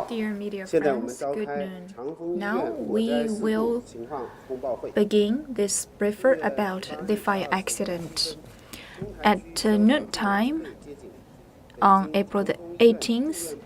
Dear media friends, good noon. Now we will begin this briefer about the fire accident. At noontime on April the 18th,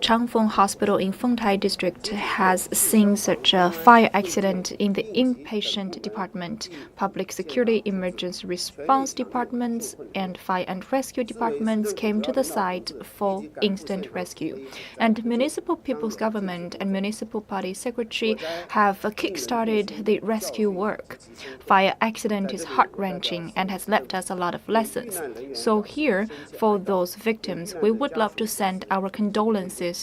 Changfeng Hospital in Fengtai district has seen such a fire accident in the inpatient department, public security emergency response departments, and fire and rescue departments came to the site for instant rescue. And municipal people's government and municipal party secretary have kick-started the rescue work. Fire accident is heart-wrenching and has left us a lot of lessons. So here, for those victims, we would love to send our condolences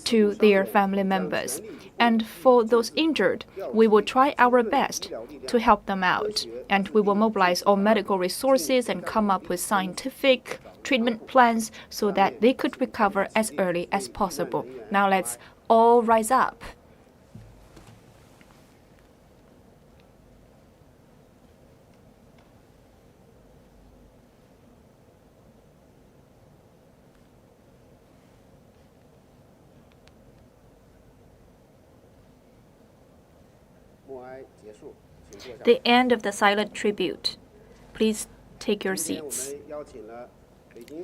to their family members. And for those injured, we will try our best to help them out. And we will mobilize all medical resources and come up with scientific treatment plans so that they could recover as early as possible. Now let's all rise up. The end of the silent tribute. Please take your seats.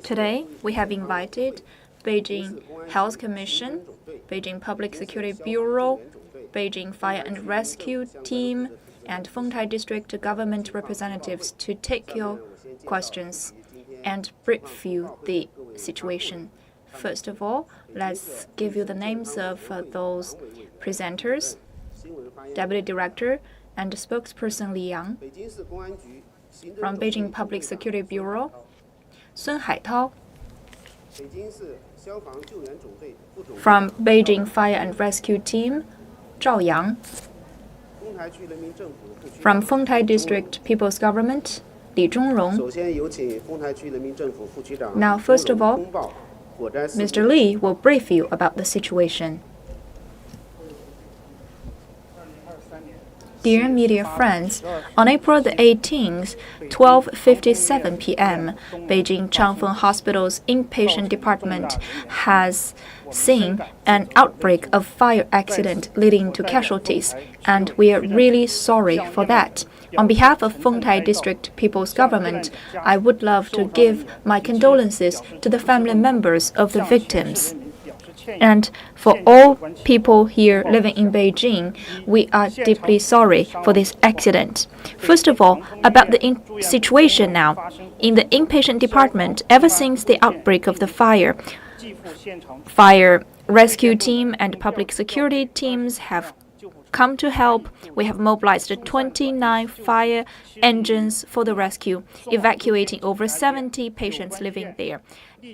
Today, we have invited Beijing Health Commission, Beijing Public Security Bureau, Beijing Fire and Rescue Team, and Fengtai District government representatives to take your questions and brief you the situation. First of all, let's give you the names of those presenters. Deputy Director and Spokesperson Li Yang. From Beijing Public Security Bureau, Sun Haitao. From Beijing Fire and Rescue Team, Zhao Yang. From Fengtai District People's Government, Li Zhongrong. Now, first of all, Mr. Li will brief you about the situation. Dear media friends, on April the 18th, 12:57 p.m., Beijing Changfeng Hospital's inpatient department has seen an outbreak of fire accident leading to casualties, and we are really sorry for that. On behalf of Fengtai District People's Government, I would love to give my condolences to the family members of the victims. And for all people here living in Beijing, we are deeply sorry for this accident. First of all, about the situation now. In the inpatient department, ever since the outbreak of the fire rescue team and public security teams have come to help. We have mobilized 29 fire engines for the rescue, evacuating over 70 patients living there.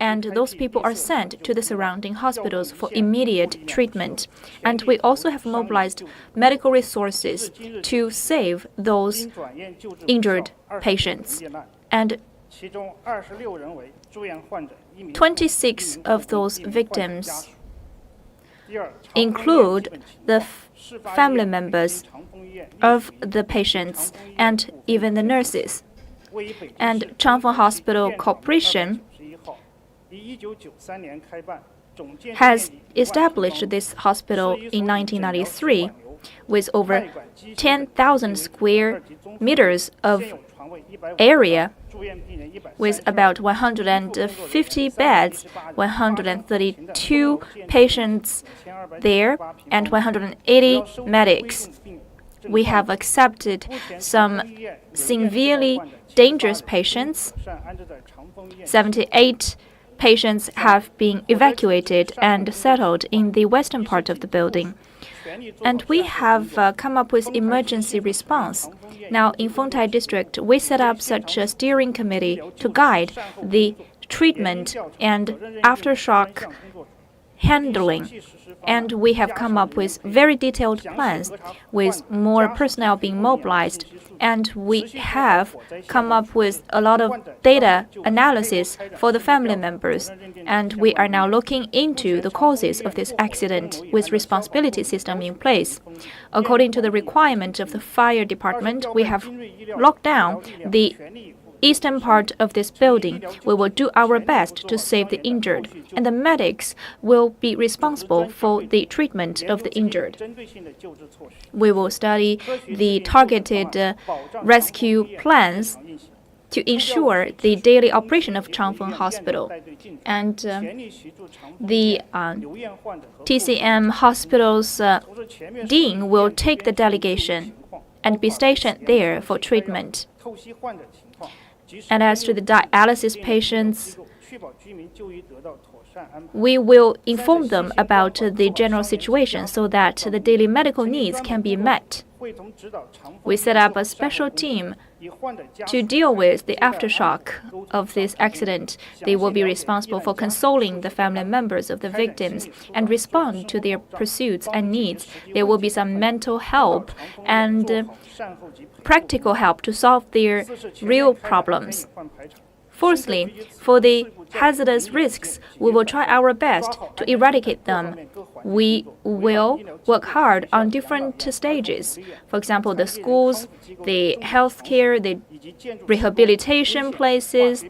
And those people are sent to the surrounding hospitals for immediate treatment. And we also have mobilized medical resources to save those injured patients. And 26 of those victims include the family members of the patients and even the nurses. And Changfeng Hospital Corporation has established this hospital in 1993 with over 10,000 square meters of area, with about 150 beds, 132 patients there, and 180 medics. We have accepted some severely dangerous patients. 78 patients have been evacuated and settled in the western part of the building. And we have come up with emergency response. Now, in Fengtai District, we set up such a steering committee to guide the treatment and aftershock handling. And we have come up with very detailed plans with more personnel being mobilized. And we have come up with a lot of data analysis for the family members. And we are now looking into the causes of this accident with responsibility system in place. According to the requirement of the fire department, we have locked down the eastern part of this building. We will do our best to save the injured, and the medics will be responsible for the treatment of the injured. We will study the targeted rescue plans to ensure the daily operation of Changfeng Hospital. And the TCM Hospital's dean will take the delegation and be stationed there for treatment. And as to the dialysis patients, we will inform them about the general situation so that the daily medical needs can be met. We set up a special team to deal with the aftershock of this accident. They will be responsible for consoling the family members of the victims and respond to their pursuits and needs. There will be some mental help and practical help to solve their real problems. Fourthly, for the hazardous risks, we will try our best to eradicate them. We will work hard on different stages. For example, the schools, the healthcare, the rehabilitation places,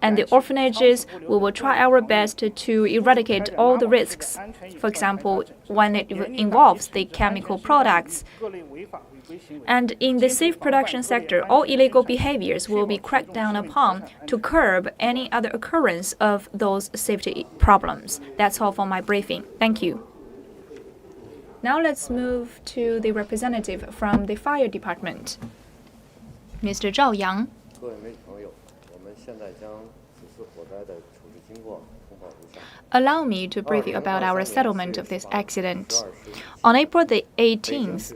and the orphanages. We will try our best to eradicate all the risks. For example, when it involves the chemical products. And in the safe production sector, all illegal behaviors will be cracked down upon to curb any other occurrence of those safety problems. That's all for my briefing. Thank you. Now let's move to the representative from the fire department, Mr. Zhao Yang. Allow me to brief you about our settlement of this accident. On April the 18th,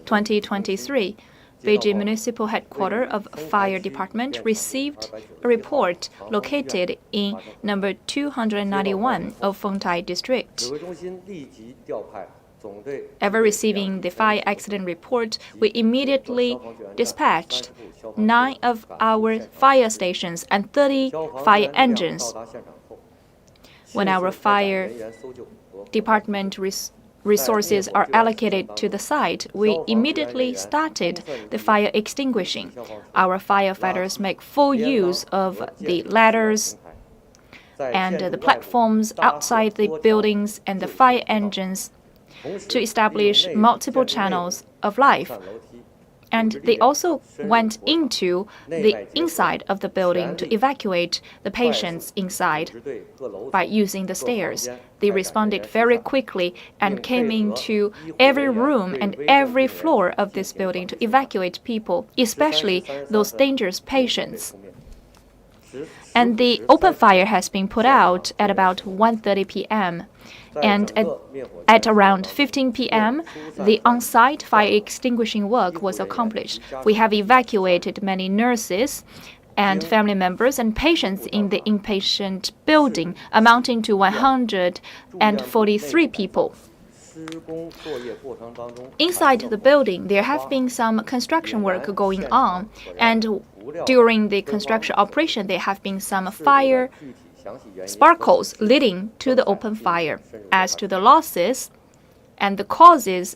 2023, Beijing Municipal Headquarters of Fire Department received a report located in number 291 of Fengtai District. Ever receiving the fire accident report, we immediately dispatched 9 of our fire stations and 30 fire engines. When our fire department resources are allocated to the site, we immediately started the fire extinguishing. Our firefighters make full use of the ladders and the platforms outside the buildings and the fire engines to establish multiple channels of life. And they also went into the inside of the building to evacuate the patients inside by using the stairs. They responded very quickly and came into every room and every floor of this building to evacuate people, especially those dangerous patients. And the open fire has been put out at about 1:30 p.m. And at around 15 p.m., the on-site fire extinguishing work was accomplished. We have evacuated many nurses and family members and patients in the inpatient building, amounting to 143 people. Inside the building, there have been some construction work going on, and during the construction operation, there have been some fire sparkles leading to the open fire. As to the losses and the causes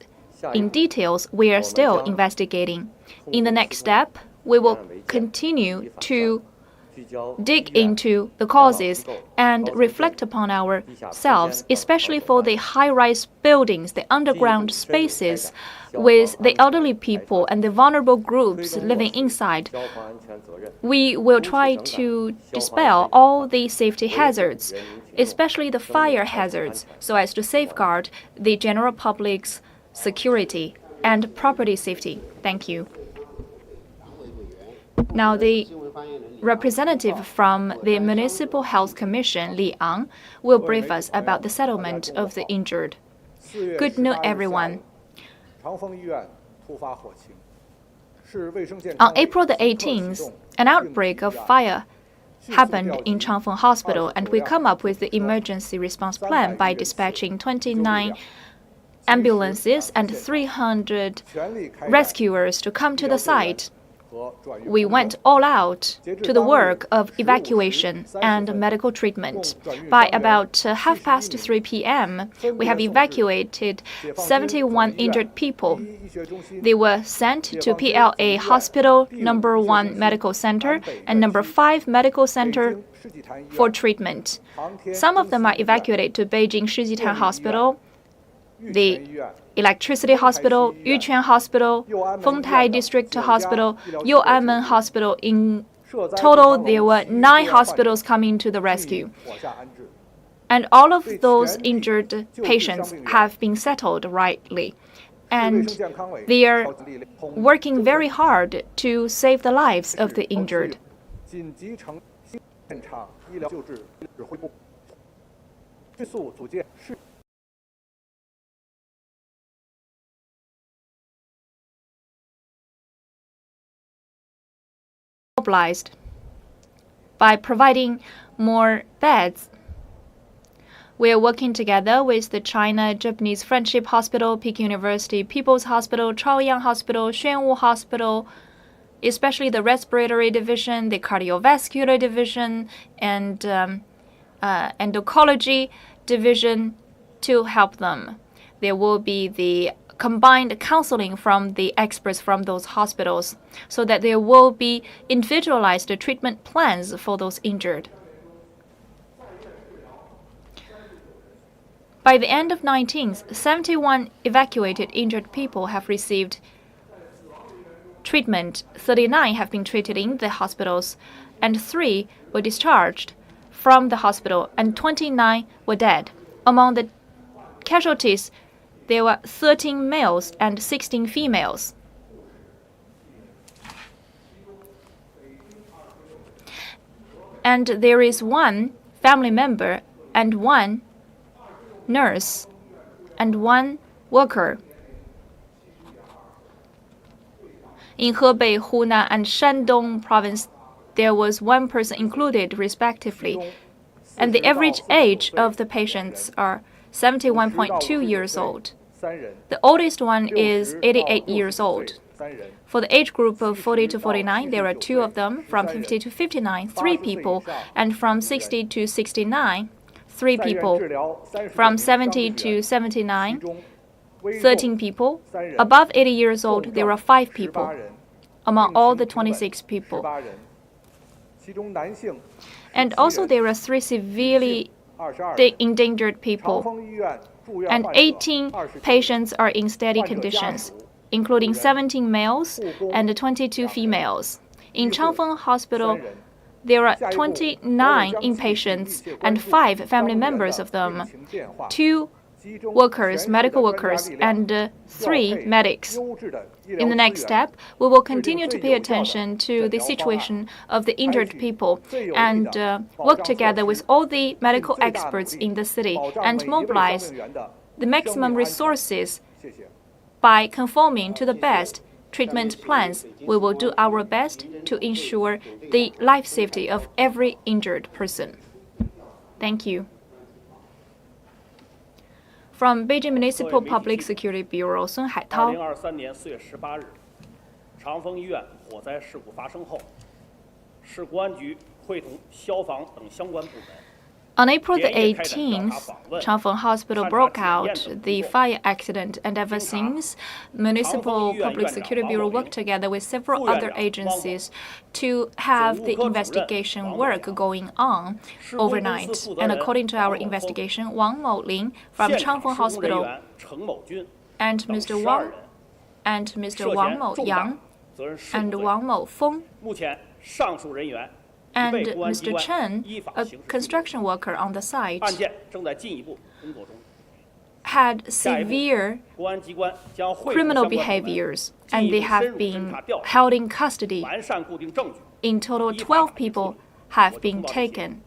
in details, we are still investigating. In the next step, we will continue to dig into the causes and reflect upon ourselves, especially for the high-rise buildings, the underground spaces with the elderly people and the vulnerable groups living inside. We will try to dispel all the safety hazards, especially the fire hazards, so as to safeguard the general public's security and property safety. Thank you. Now, the representative from the Municipal Health Commission, Li Ang, will brief us about the settlement of the injured. Good noon, everyone. On April the 18th, an outbreak of fire happened in Changfeng Hospital, and we come up with the emergency response plan by dispatching 29 ambulances and 300 rescuers to come to the site. we went all out to the work of evacuation and medical treatment. By about 3:30 p.m., we have evacuated 71 injured people. They were sent to PLA Hospital, number 1 Medical Center, and number 5 Medical Center for treatment. Some of them are evacuated to Beijing CGTN Hospital, the Electricity Hospital, Yuquan Hospital, Fengtai District Hospital, Youanmen Hospital. In total, there were 9 hospitals coming to the rescue. And all of those injured patients have been settled rightly. And they are working very hard to save the lives of the injured. Mobilized by providing more beds. We are working together with the China-Japanese Friendship Hospital, Peking University People's Hospital, Chaoyang Hospital, Xuanwu Hospital, especially the respiratory division, the cardiovascular division, and endocrinology division to help them. There will be the combined counseling from the experts from those hospitals so that there will be individualized treatment plans for those injured. By the end of 19th, 71 evacuated injured people have received treatment. 39 have been treated in the hospitals, and 3 were discharged from the hospital, and 29 were dead. Among the casualties, there were 13 males and 16 females. And there is 1 family member and 1 nurse and 1 worker. In Hebei, Hunan, and Shandong province, there was 1 person included respectively, and the average age of the patients are 71.2 years old. The oldest one is 88 years old. For the age group of 40 to 49, there are 2 of them. From 50 to 59, 3 people. And from 60 to 69, 3 people. From 70 to 79, 13 people. Above 80 years old, there are 5 people among all the 26 people. And also there are 3 severely endangered people. And 18 patients are in steady conditions, including 17 males and 22 females. In Changfeng Hospital, there are 29 inpatients and 5 family members of them, 2 workers, medical workers, and 3 medics. In the next step, we will continue to pay attention to the situation of the injured people and work together with all the medical experts in the city and mobilize the maximum resources by conforming to the best treatment plans. We will do our best to ensure the life safety of every injured person. Thank you. From Beijing Municipal Public Security Bureau, Sun Haitao. 2023年4月18日，长丰医院火灾事故发生后，市公安局会同消防等相关部门。 On April the 18th, Changfeng Hospital broke out the fire accident, and ever since, Municipal Public Security Bureau worked together with several other agencies to have the investigation work going on overnight. And according to our investigation, Wang Moulin from Changfeng Hospital and Mr. Wang Mouyang and Wang Moufeng and Mr. Chen, a construction worker on the site, had severe criminal behaviors, and they have been held in custody. In total, 12 people have been taken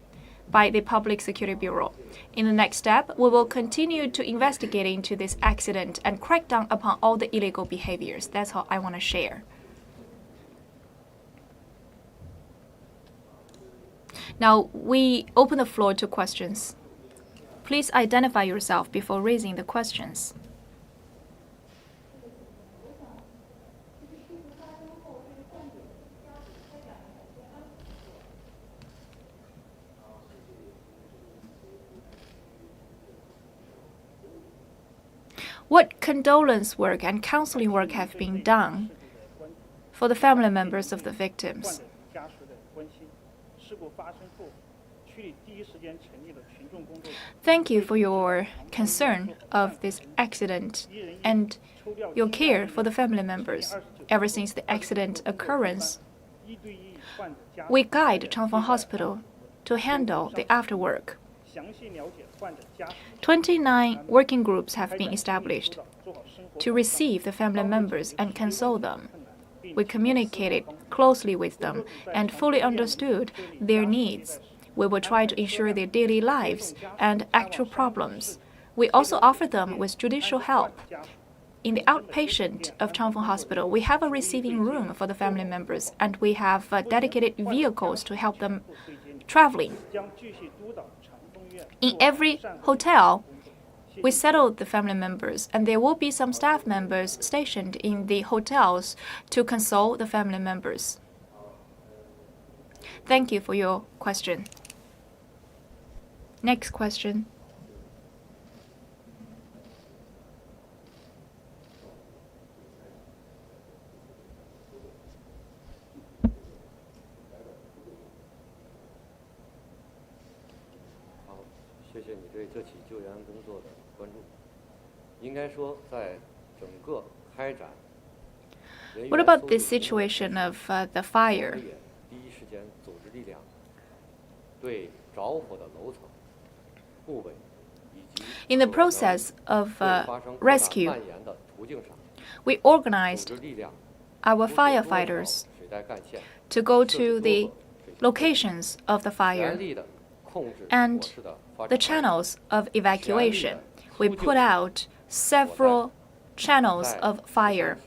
by the Public Security Bureau. In the next step, we will continue to investigate into this accident and crack down upon all the illegal behaviors. That's all I want to share. Now, we open the floor to questions. Please identify yourself before raising the questions. What condolence work and counseling work have been done for the family members of the victims? Thank you for your concern of this accident and your care for the family members. Ever since the accident occurrence, we guide Changfeng Hospital to handle the afterwork. 29 working groups have been established to receive the family members and console them. We communicated closely with them and fully understood their needs. We will try to ensure their daily lives and actual problems. We also offer them with judicial help. In the outpatient of Changfeng Hospital, we have a receiving room for the family members, and we have dedicated vehicles to help them traveling. In every hotel, we settled the family members, and there will be some staff members stationed in the hotels to console the family members. Thank you for your question. Next question. What about the situation of the fire? In the process of rescue, we organized our firefighters to go to the locations of the fire and the channels of evacuation. We put out several channels of fire,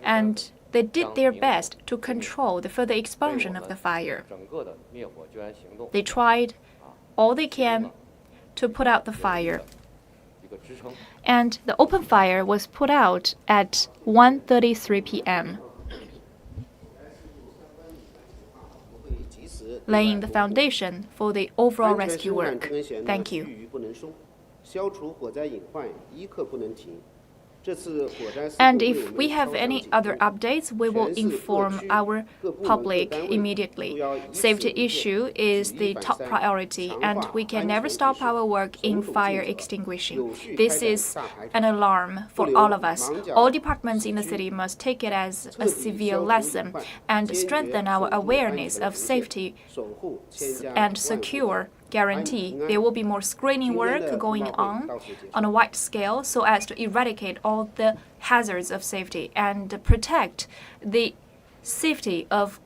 and they did their best to control the further expansion of the fire. They tried all they can to put out the fire, and the open fire was put out at 1:33 p.m., laying the foundation for the overall rescue work. Thank you. And if we have any other updates, we will inform our public immediately. Safety issue is the top priority, and we can never stop our work in fire extinguishing. This is an alarm for all of us. All departments in the city must take it as a severe lesson and strengthen our awareness of safety and secure guarantee. There will be more screening work going on a wide scale so as to eradicate all the hazards of safety and protect the safety of